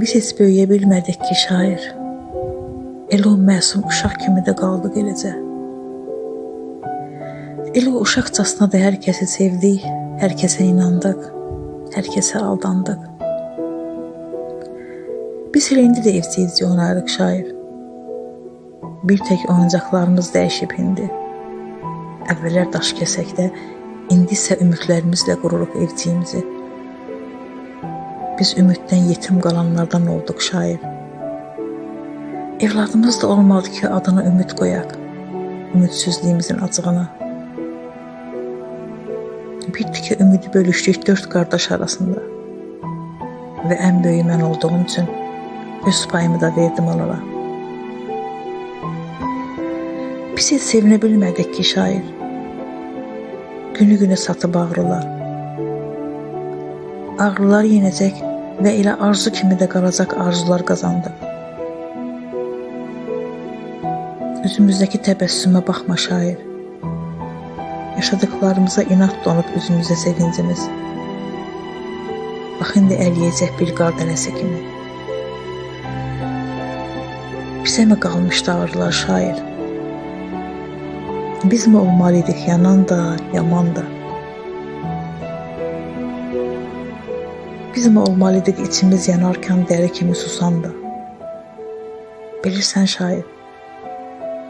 Biz heç böyüyə bilmədik ki, şair. Elə o məsum uşaq kimi də qaldıq eləcə. Elə o uşaqcasına da hər kəsi sevdik, hər kəsə inandıq, hər kəsə aldandıq. Biz elə indi də evciyizcə oynarıq şair. Bir tək oyuncaqlarımız dəyişib indi. Əvvəllər daş kəsəkdə, indi isə ümidlərimizlə qururuq evciyimizi. Biz ümiddən yetim qalanlardan olduq şair. Evladımız da olmadı ki, adına ümid qoyaq, ümidsizliyimizin acığına. Bir tikə ümidi bölüşdük 4 qardaş arasında və ən böyük mən olduğum üçün öz payımı da verdim onlara. Biz heç sevinə bilmədik ki, şair. Günü-günə satıb ağrılar. Ağrılar yenəcək və elə arzu kimi də qalacaq arzular qazandıq. Üzümüzdəki təbəssümə baxma şair. Yaşadıqlarımıza inat donub üzümüzə sevincimiz. Bax, indi əliyəcək bir qar dənəsi kimi. Bizə mi qalmışdı ağrılar şair? Biz mi olmalıydık yanan da, yaman da? Biz mi olmalıydık içimiz yanarkən dəri kimi susan da? Bilirsən şair,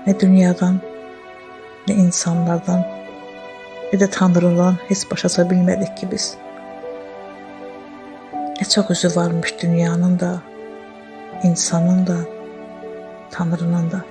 nə dünyadan, nə insanlardan, nə də Tanrıdan heç başa bilmədik ki biz. Nə çox üzü varmış dünyanın da, insanın da, Tanrının da.